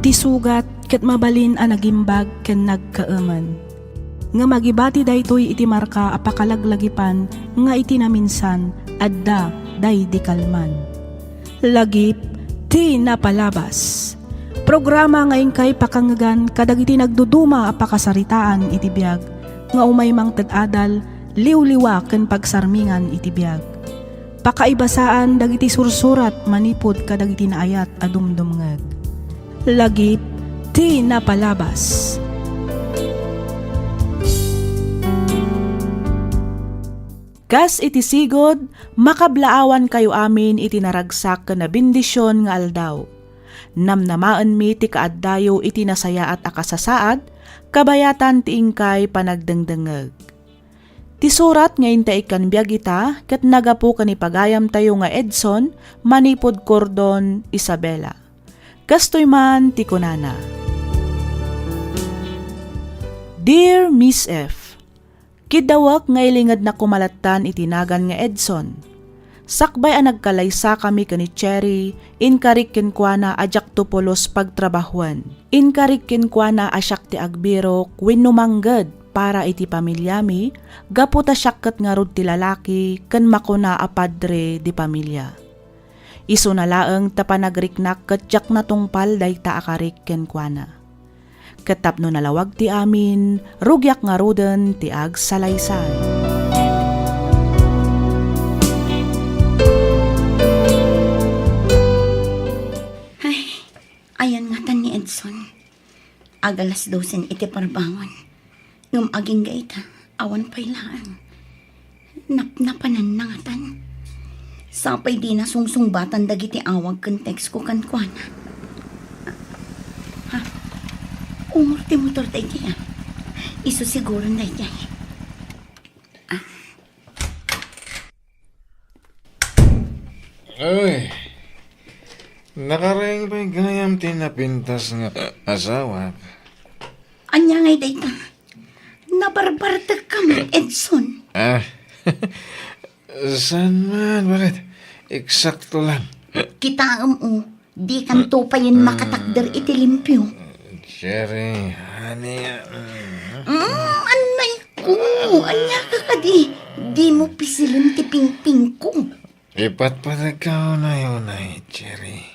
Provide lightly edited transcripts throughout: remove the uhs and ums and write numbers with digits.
Ti sugat ket mabalin a nagimbag ken nagkaaman. Nga magibati daytoy iti marka a pakalaglagipan nga iti naminsan adda day di kalman. Lagip ti napalabas. Programa ngayon kay pakangagan kadagiti nagduduma a pakasaritaan iti biag nga umay mang tad-adal liw-liwa ken pagsarmingan iti biag. Pakaibasaan dagiti sursurat manipod kadagiti naayat a dumdumngeg. Lagip ti napalabas. Kas iti sigod, makablaawan kayo amin iti naragsak na bendisyon nga aldaw. Namnamaan mi ti kaaddayo iti nasaya at akasasaad, kabayatan ti ingkay panagdengdengeg. Ti surat nga inta ikan biyag ita, ket nagapu kanipagayam tayo nga Edson, manipod Cordon, Isabela. Kastoy man ti kunana. Dear Miss F, kidawak nga ilingad na kumalatan itinagan nga Edson. Sakbay ang nagkalaysa kami kani Cherry, inkarik kenkwana ajak tupolos pagtrabahuan. Inkarik kenkwana asyak ti agbirok winumangged para iti pamilyami, gaputa syakket nga rod ti lalaki ken makuna a padre di pamilya. Isu na laeng tapanagrik-nak ket jak na tungpal dayta akarik kenkwana. Ketapno nalawag ti amin, rugyak nga roden ti agsalaysay. Ay, ayan nga tan ni Edson. Agalas 12 iti parbangon. Ngam aging gaita, awan pailaan. Napnapanan na nga tan. Sapay di na sungsungbatan dagiti awag ken text ko kankwana. Ha? Umor ti motor tayo kaya. Isu siguro na kaya. Ay, nakaraing pa'y gayam tinapintas nga asawa. Anya ngay dayta. Nabarbartag kami, Edson. Saan man? Bakit? Eksakto lang. Kita di kanto pa yun makatakder iti limpyo. Cherry, honey. Anay ko, anya ka kadi. Di mo pisilin ti pingping ko. Ipatpatag ka na yun ay, Cherry.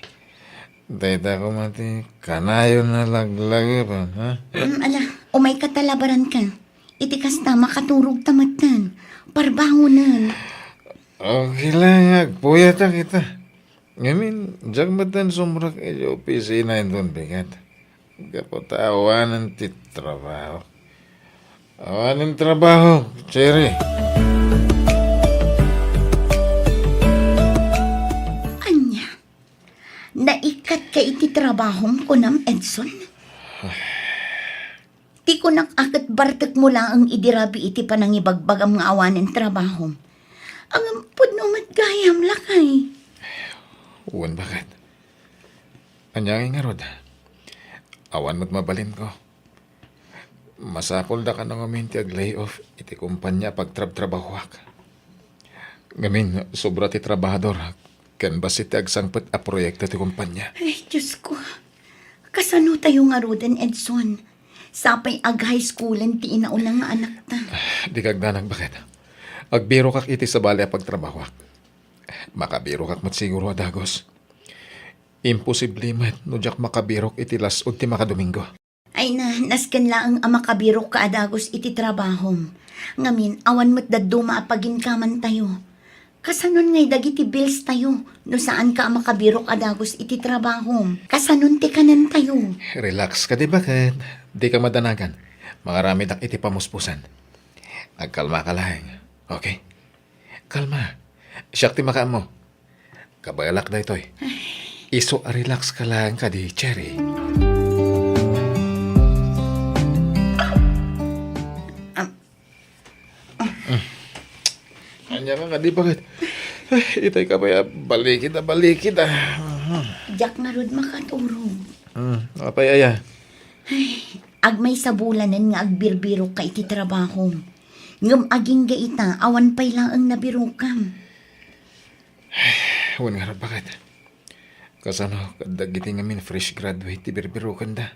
Dayta ko mati, kanayon na laglagi pa, ha? Ala, umay katalabaran ka. Iti kasta makaturog tamatan. Parbangonan. Okay lang, agpuyata kita. Ngamin, diyak matan sumrak e opisina indon bigat. Kapot awanan ti trabaho. Awanan trabaho, Cherry. Anya, naikat ka iti trabahom ko nam, Edson? Ti ko nakakat bartek mo lang ang idirabi iti panangibagbagam nga awanin trabahom. Ang ampod no matgayam lakay. Uwan bakit? Anyangin nga rod. Awan mo't mabalin ko. Masapol da ka nang amin ti ag-layoff iti kumpanya pagtrab-trabahwak. Ngamin, sobra ti trabahador. Kan basit ti agsangpet a proyekto ti kumpanya. Ay, Diyos ko. Kasano tayo nga roden, Edson? Sapay high schoolan ti inaunang nga anak ta. Di kag nanag bakit? Agbiro kak iti sa bali a pagtrabahwak. Makabiro kak mat siguro adagos. Imposible mat no jak makabirok iti lasod ti makadomingo. Ay na, nasken laang ang makabirok ka adagos iti trabahom. Ngamin, awan mo't daddo maapaginkaman tayo. Kasanon ngay dagiti bills tayo, no saan ka ang makabirok adagos iti trabahom. Kasanon ti kanan tayo. Relax ka di bakit? Di ka madanagan. Makarami dak iti pamuspusan. Agkalma ka lang. Okay? Kalma. Siyak ti maka mo. Kabayalak na ito'y. Iso relax ka lang ka di, Cherry. Anya ka nga di bakit? Itay ka ba ya? Balikid. Diyak na rod makaturong. Apay aya. Agmay sa bulanan nga agbirbiro ka iti trabahom. Ngam aging gaita, awan pay lang ang nabirokam. Huwag nga rin bakit? Kasano, kadagiti ngamin fresh graduate, ti birbiro kanda.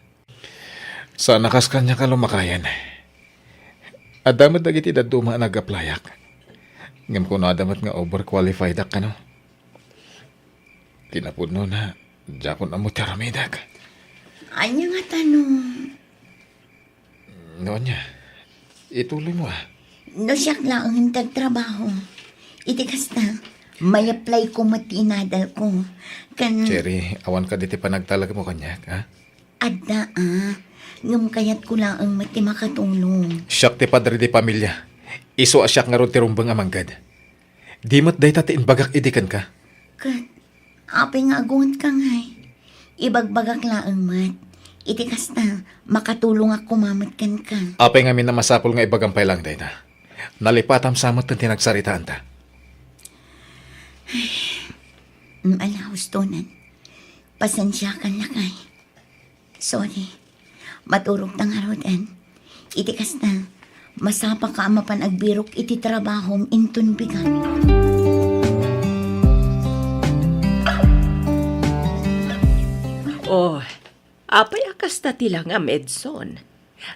Sa nakas kanya ka lumakayan. Adamat dagiti daduma nag-applyak. Ngam ko na adamat nga overqualified ka no. Tinapudno na, jakon amo taramidak. Anya nga tanong. Noon niya, ituloy mo No siyak lang ang tagtrabaho. Iti kasta, may apply ko matinadal ko. Cherry, awan ka diti panagtalag mo kanyak, ha? Adda ngam kayat ko lang ang mati makatulong. Siyak ti padre di pamilya. Iso asyak nga ron ti rumbang amanggad. Di mat day tatiin bagak idikan ka. Kat, apay nga agungan ka ngay. Ibagbagak lang mat. Iti kasta, makatulong ako mamatkan ka. Apay nga na masapol nga ibagampay lang day na. Nalipatam samot ng tinagsaritaan ta. Ala, hustonan. Pasensya ka na kay. Sorry. Maturog tang harodan. Iti kasta, masapa ka mapan agbirok iti trabahom intun bigan. Oh, apay akas na tilang am Edson.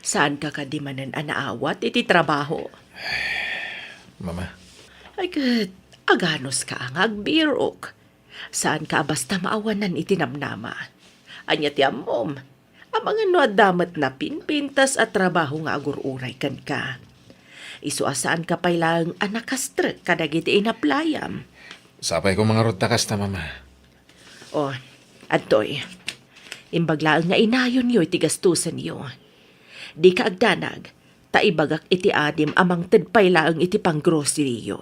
Saan ka kadimanan anaawat iti trabaho? Mama, Ay kat, aganos ka ang agbirok. Saan ka basta maawanan iti namnama? Anya ti amom, ang mga nuadamat na pinpintas at trabaho nga agururay kan ka. Isu asaan ka pailang anakastre kadagiti inaplayam. sapay ko mga rotakas na mama. Oh, Antoy, imbaglaang nga inayon yo'y tigastusan yo. Di ka agdanag, taibagak iti adim amang tadpay laang iti pang grocery yo.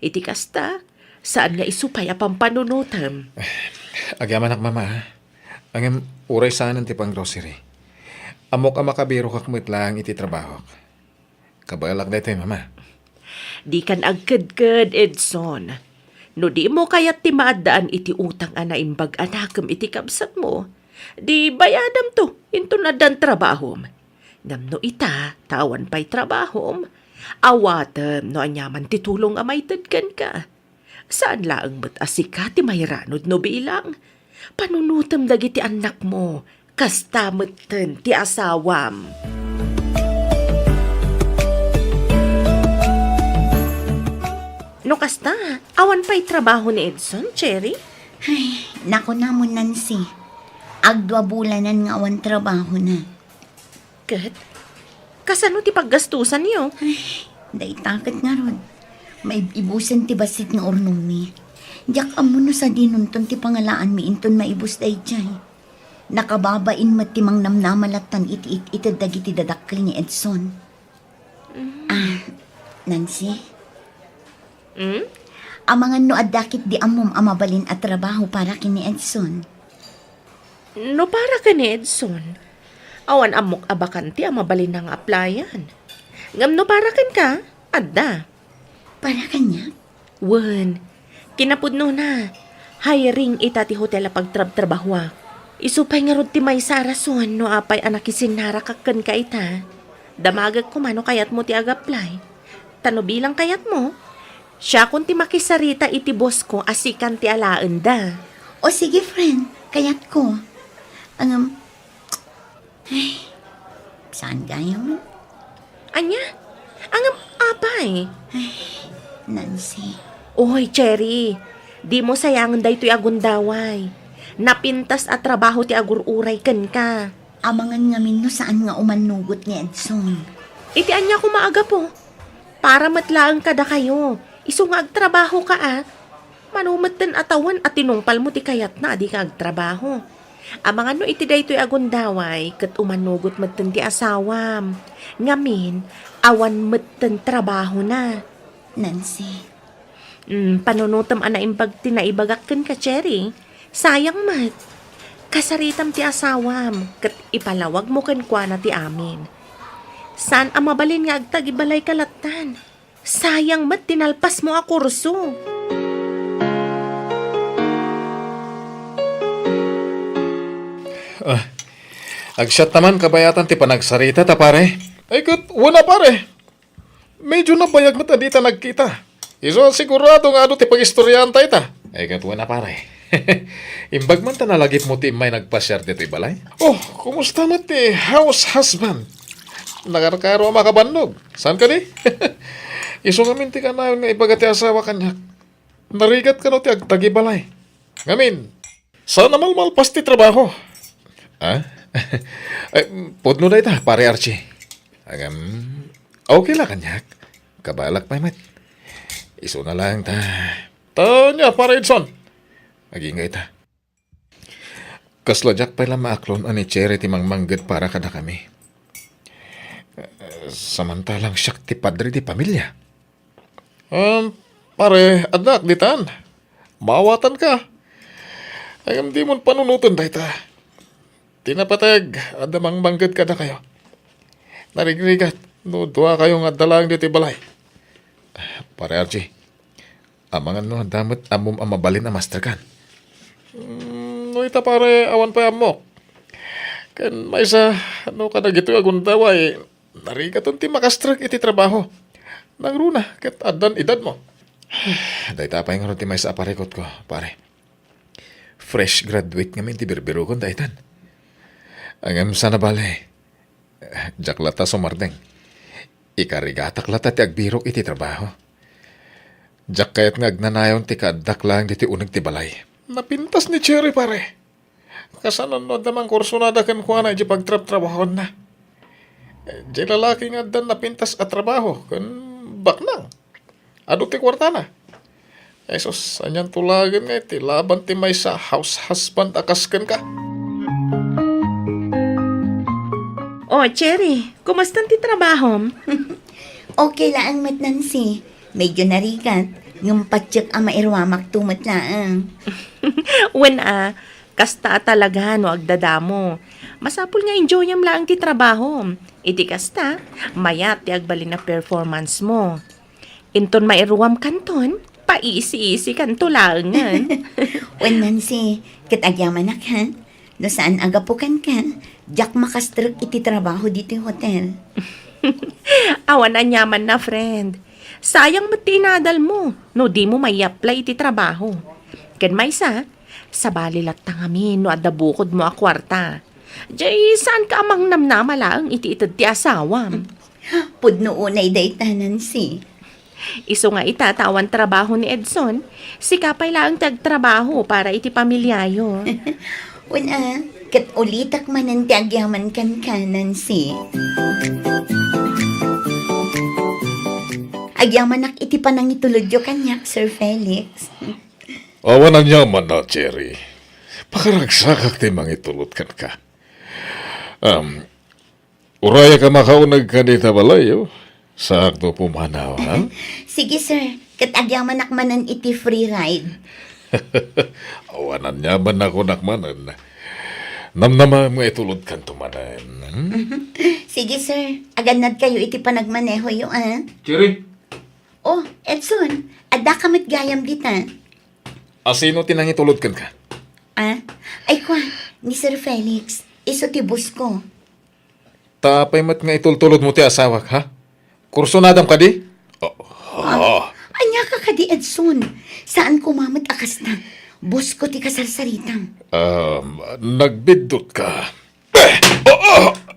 Iti kasta, saan nga isupay apang panunutam. Agyaman ak mama, ha? Ang uray saan ti pang grocery. Amok ang makabiro kakmit lang iti trabaho. Kabalak na ito mama. Di kan agkad-kad, Edson. No di mo kayat ti maadaan iti utang ana imbag anakam iti kabsat mo. Di bayadam to, into na dan trabahom. Namno ita, tawan pa'y trabahom. Awatam no anyaman titulong amay tadkan ka. Saan laang ba't asika ti mayranod no bilang? Panunutam dagiti anak mo, kastamatan ti asawam. No kasta, awan pa'y trabaho ni Edson, Cherry? Ay, nako na mo Nancy. Agdwa bulanan nga awan trabaho na. Kat, kasano ti paggastusan niyo? Day takot nga ron. May ibusan ti basit nga ornong mi. Diyak amo no sa dinunton ti pangalaan mi inton maibus day jay. Nakababain matimang namnamalatan iti dagiti dadakkel ni Edson. Nancy? Hmm? Ang mga no adakit di amom amabalin at trabaho para kini Edson. No para ka ni Edson. Awan amok abakanti ang mabalin ng applyan. Ngam no para kan ka, adda. Para kanya? Wen, kinapudno na. Hiring itati hotel pagtrab-trabahwa. Isupay nga rod ti may sarason no apay anak isinara kakan ka ita. Damagag ko mano kayat mo ti agaplay. Tano bilang kayat mo? Siya kung ti makisarita iti boss ko asikan ti alaan da. O sige friend, kayat ko. Ay, saan gaya mo? Anya? Angam apay. Nancy. Oy, Cherry. Di mo sayangan da ito'y agundaway. Napintas at trabaho ti agururay kan ka. Amangan ngamin no saan nga umanugot ni Edson. Iti anya ko maaga po. Para matlaang kada kayo. Iso nga agtrabaho ka Manumatan atawan at tinungpal mo ti kayat na di ka agtrabaho. Amangan no iti daytoy agundaway kat umanugot matan ti asawam. Ngamin, awan matan trabaho na. Nancy. Panunutam ana imbag tinaibagakkan ka, Cherry. Sayang mat. Kasaritam ti asawam kat ipalawag mo kan kwa na ti amin. Saan ang mabalin nga agtagibalay kalatan? Sayang mat tinalpas mo a kurso. Agsyat naman kabayatan ti panagsarita ta pare. Ay kat, wala pare. Medyo nabayag mata di ta nagkita. Iso sigurado nga ti pag-istoryan ta ita. Ay kat, wala pare. Imbag man ta nalagip mo ti may nagpasyar dito balay. Oh, kumusta mo ti house husband? Nakarkaro ang makabandog. Saan ka di? Iso ngamin ti ka na yung ibagati asawa kanya. Narigat ka no ti agtagi balay. Ngamin, saan naman malpas ti trabaho? Ah? Pudno na ita, pare Archie. Agam, okay lang kanyak. Kabalak pa mat. Iso na lang ta. Tanya, pare Edson. Magingay ta. Kaslojak pa lang maaklon ani Cherry ti mangmanggad para kada kami. Samantalang siyak ti padre di pamilya. Pare, anak, ditan. Mawatan ka. Ayam di mon panunutan dahi ta. Tinapatag, adamang manggad kada kayo. Narigrigat, no, duwa kayong adalang dito balay. Pare Archie, amangan no, damot amom amabalin na master kan. No, ita pare, awan pa amok. Kan may sa, ano ka na gito agun daway, narigaton ti makastrag iti trabaho. Nangruna, kat adan edad mo. Day tapay nga ron ti may sa aparikot ko, pare. Fresh graduate ngamin ti birbiro kon daytan. Angam sana bale. Jaklata sumardeng. Ikarigatak lata ti agbirok iti trabaho. Jak kayat nga agnanayon ti kadak lang diti unag ti balay. Napintas ni Cherry pare. Kasanon no damang kursunada kan kuha na di pagtrap-trabahon na. Di lalaki nga dan napintas at trabaho kan baknang. Ado ti kwarta na. Esos, anyan tulagan nga iti laban ti may sa house husband akaskan ka. Oh, Cherry, kumusta ti trabaho? Okay lang, Mat Nancy. Medyo narigat. Yung patsyak ang mairwamak tumat lang. When kasta talaga no agdadamo. Masapul nga enjoyam lang ti trabaho. Iti kasta, mayat ti agbalin na performance mo. Inton mairuam kanton, paisi-isi kanto lang. Wen Nancy, katagyaman na ka. No saan agapukan ka, jak makastruk iti trabaho dito yung hotel. Awan na nyaman na, friend. Sayang mo tinadal mo, no di mo may apply iti trabaho. Ken may sa balilat tangamin no adabukod mo a kwarta. Jay, saan ka amang namnama lang iti itad ti asawam? Pudno unay dayta, Nancy. Iso nga itatawan trabaho ni Edson, si kapay lang tagtrabaho para iti pamilyayo. Wen kat ulitak manan ti agyaman kan ka, Nancy. Agyamanak iti panang itulodyo kanyak, Sir Felix. Awan ang yaman na, Cherry. Pakaragsakak ti mangitulot kan ka. Uraya ka makaunag ka dita balayo. Sakto pumanaw, ha? Sige, sir. Kat agyamanak manan iti free ride. Awanan yaman ako nakmanan. Namnama mo itulot kan tumanan. Sige, sir. Aganad kayo iti panagmaneho yung Cherry, Oh, Edson. Ada kamit gayam dita. asino tinang itulot kan ka? Ay kwa, ni Sir Felix. Iso ti bus ko. Tapay mat nga itultulot mo ti asawak, ha? Kursunadam ka di? Oh. Anya ka ka di, Edson. Saan kumamat akas na? Bus ko ti kasarsaritang. Nagbidot ka.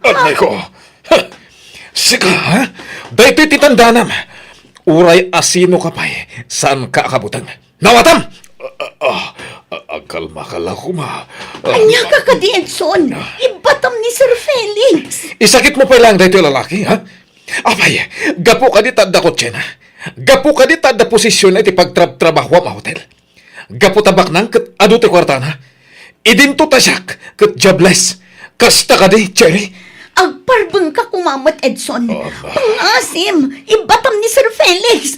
Anay ko. Sika, ha? Dahito titandanam. Uray asino ka pa'y. Saan ka akabutan? Nawatam! Kalma ka lang kuma. Anya ka ka di, Edson. Ibatam ni Sir Felix. Isakit mo pa lang dahito lalaki, ha? Apay, gapo ka di tada kotsena. Gapo ka di tada posisyon iti pagtrabaho ma hotel. Gapo tabak nang kat adu ti kwartana. Idinto tasyak kat jobless. Kasta ka di, Cherry. Agparbeng ka kumamat, Edson. Pangasim. Ibatam ni Sir Felix.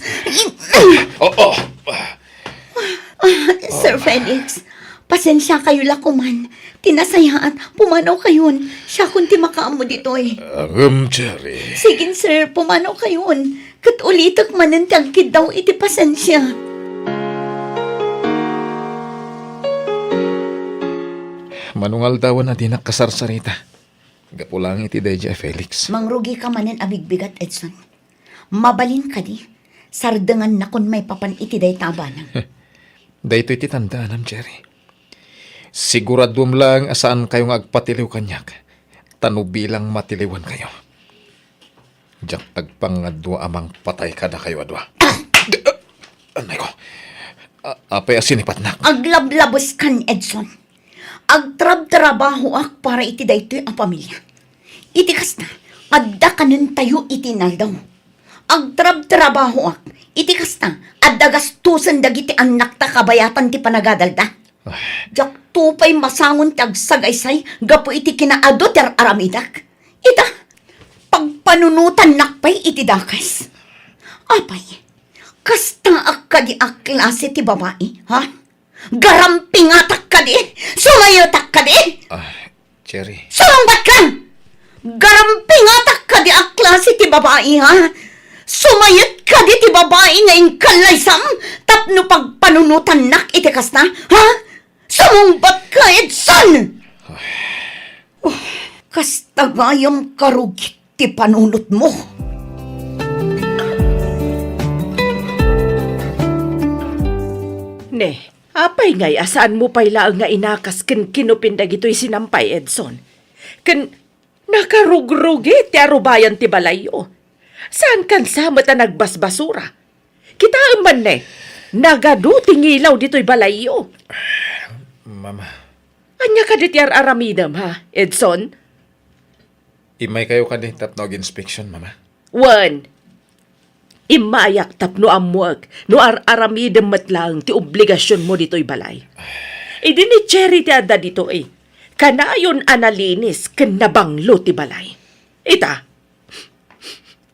Sir Felix, pasensya kayo lakuman. Tinasayaan, pumanaw kayon. Siya kunti makaamo dito eh. Cherry. Sige, sir, pumanaw kayon. Kat ulitak manantagkid daw iti pasensya. Manungal daw na di nakasarsarita. Gapulang iti Deja Felix. Mangrugi ka manan abigbigat, Edson. Mabalin ka di. Sardangan na kun may papan iti day tabanang. Dahito iti tandaan, Cherry. Siguradum lang asaan kayo nga agpatiliw kanyak. Tano bilang matiliwan kayo. Diyak agpangadwa amang patay kada kayo adwa. Anay ko. Apay asinipat na. Aglablabos kan, Edson. Agtrab-trabaho ak para iti daytoy ang pamilya. Iti kasta, adda kanin tayo iti naldaw. Agtrab-trabaho ak. Iti kasta, adda gastusan dagiti anak ta kabayatan ti panagadalda. Jak tupay masangon ti agsagaysay, gapo iti kinaado ti aramidak. Ita, pagpanunutan nakpay iti dakas. Apay, kasta ak kadi ak klase ti babae, ha? Garampingatak ka di! Sumayotak ka di! Cherry. Sulungbat ka! Garampingatak ka di ak klase ti babae, ha? Sumayot ka di ti babae ngayong kalaysam tapno pagpanunutan nak iti kasta, ha? Sumungbat ka, Edson! Kasta gayam karugit ti panunot mo. Ne, apay ngay asaan mo pa'y laang nga inakas ken kinupindag ito'y sinampay, Edson. Ken nakarugrugi ti arubayan ti balayo. Saan kan samat na nagbasbasura? Kita man ne, nagadu tingilaw dito'y balayo. Mama, Anya ka dit yar aramidam ha, Edson? imay kayo ka din tapnog inspection, mama. One, imayak tapno amuag, no aramidam matlang ti obligasyon mo dito'y balay. Idi ni Cherry ti adda dito eh. Kanayon analinis ken nabanglo ti balay. Ita.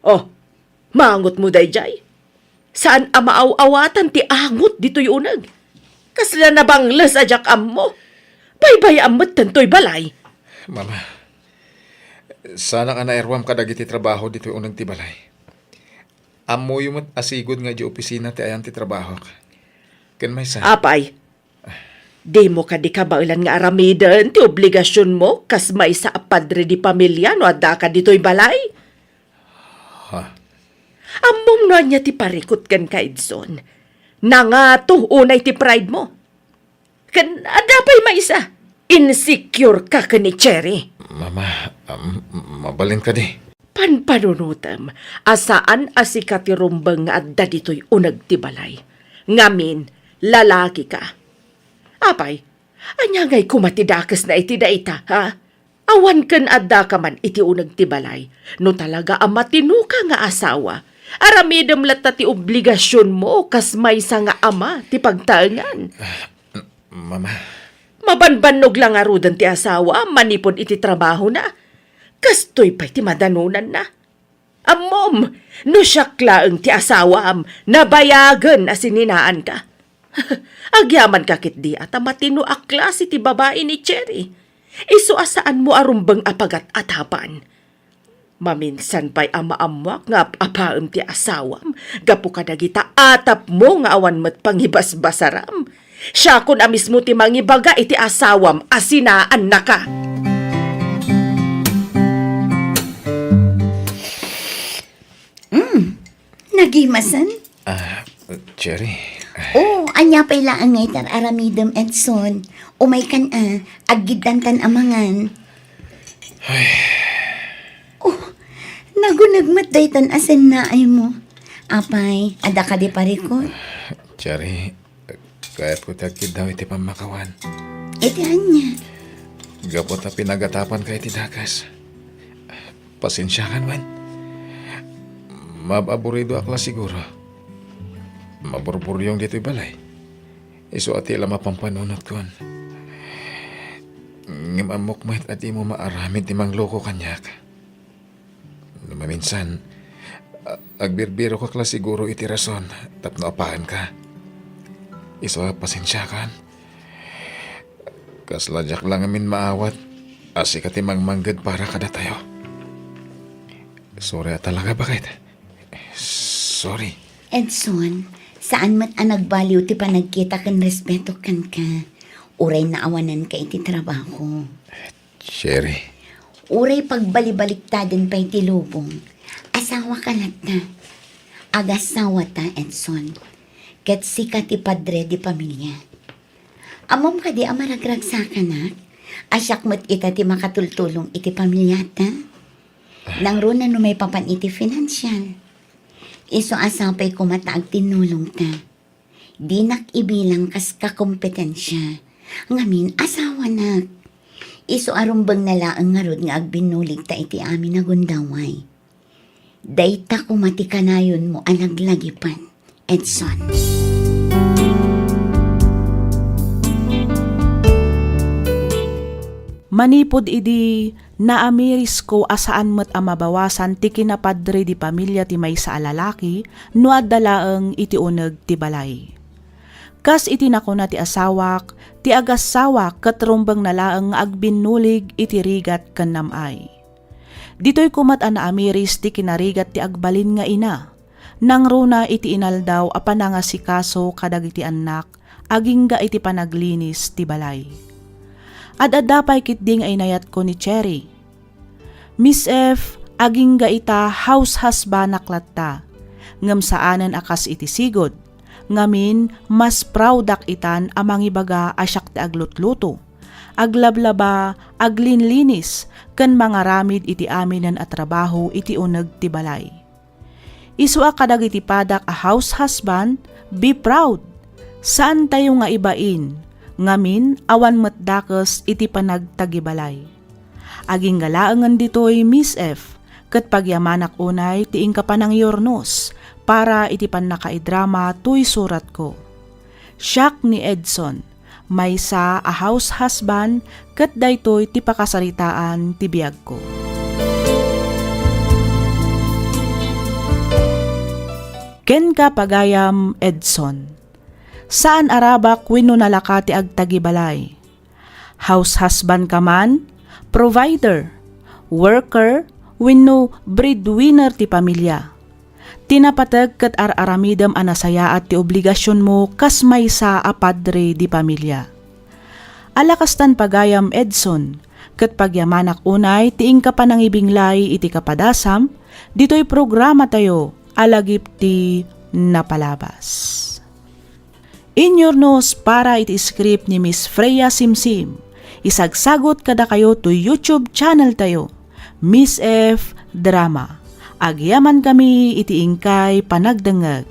Oh, mangot mo dayjay. Saan amaaw-awatan ti angot dito'y unag? Kasla nabangles ajak ammo. Baybay amot tanto'y balay. Mama, sana ka naerwam ka dagiti trabaho dito unang tibalay. Amo yung asigod nga di opisina ti ayan ti trabaho ka. Ken may sa... Apay, di mo ka di kabailan nga aramidan ti obligasyon mo kas may sa padre di pamilya no adda ka dito'y balay. Ha? Amom no niya ti parikot kan ka, Edson. Nangato unay ti pride mo. Kan adapay maisa. Insecure ka ka ni Cherry. Mama, mabalin ka di. Panpanunutam, asaan asika ti rumbang nga adda dito'y unag ti balay. Ngamin, lalaki ka. Apay, anya ngay kumatidakas na iti daita, ha? Awan kan adda ka man iti unag ti balay. No talaga ang matino ka nga asawa. Aramidam lata ti obligasyon mo kas maysa nga ama ti pagtaengan. Mama, Mabanbanog lang arudan ti asawa, manipod iti trabaho na. Kastoy pa'y ti madanunan na. Amom, no syaklaeng ti asawam, nabayagan asininaan ka. Agyaman kakit di at matino aklas iti babae ni Cherry. Iso asaan mo arumbang apagat at hapan. Maminsan pa'y amaamwak nga apaam ti asawam, gapu kadagita atap mo nga awan mat pangibasbasaram. Siya kun amis mo ti mangibaga iti asawam asinaan na ka. Nagimasan? Cherry. Oh, anya pa'y laang ngay tar aramidam, Edson. Umay kan aggidantan amangan. Oh, nagunagmat daytan asen na ay mo. Apay, ada ka di parikot. Cherry, kahit ko tagkid daw iti pamakawan. Iti anya. Gapot na pinagatapan ka iti dakas. Pasensya ka man. Mababurido akla siguro. Maburburyong dito'y balay. Iso ati ila mapampanunot kon. Ngimamok mo at di mo maaramid ti mangloko kanyak. Maminsan, agbirbiro ka kla siguro iti rason tapno apahan ka. Iso pasensya kan. Kasladyak lang amin maawat asi ka timang manggad para kada tayo. Sorry talaga bakit? Sorry. Edson, saan mat nagbaliw ti panagkita kan respeto kan ka. Uray na awanan ka iti trabaho. Sherry. Uray pagbalibaliktadan pa iti lubong. Asawa ka lang na. Agasawa ta, Edson. Ket sika ti padre di pamilya. Amom ka di amaragragsakan na. Asyak mo't ita ti makatultulong iti pamilyata. Nang runa no may papan iti financial. Iso asapay kumataag tinulong ta. Di nakibilang kas kakompetensya. Ngamin asawa nak. Iso arumbang nalaang ngarod nga agbinulig ta iti amin na gundaway. Dayta kumati kanayon mo anaglagipan, Edson. Manipod idi naamiris ko asaan met amabawasan ti kinapadre di pamilya ti maysa a lalaki no addalaeng iti uneg ti balay. Kas iti nakuna ti asawak, ti agasawa ket rumbeng nalaeng agbinulig iti rigat ken namay. Ditoy kumat a naamiris ti kinarigat ti agbalin nga ina. Nang runa iti inaldaw a panangasikaso kadagiti anak agingga iti panaglinis ti balay. Adadapay kitding ay nayat ko ni Cherry. Miss F, aging ita house husband latta. Ngam saanan akas iti sigod. Ngamin, mas proudak itan amang ibaga asyak ti aglutluto. Aglablaba, aglinlinis, ken mga ramid iti aminan at trabaho iti uneg ti balay. Isua kadag iti padak a house husband, be proud. Saan tayo nga ibain? Ngamin, awan metdakes iti panagtagibalay. Aging galaangan ditoy Miss F, ket pagyamanak unay tiing kapanang yornos, para iti panakaidrama tuy surat ko. Siak ni Edson, maysa a house husband, ket daytoy ti pakasaritaan ti biag ko. Ken ka pagayam Edson. Saan arabak wenno nalaka ti agtagibalay? House husband ka man, provider, worker, wenno breadwinner ti pamilya. Tinapateg ket ar-aramidem a nasayaat ti obligasyon mo kas maysa a padre di pamilya. Alakastan pagayam Edson, ket pagyamanak unay tiing ka panangibinglay iti kapadasam, ditoy programa tayo alagip ti napalabas. Inyornos para iti script ni Miss Freya Simsim. Isagsagot kada kayo to YouTube channel tayo, Miss F Drama. Agyaman kami iti ingkay panagdengeg.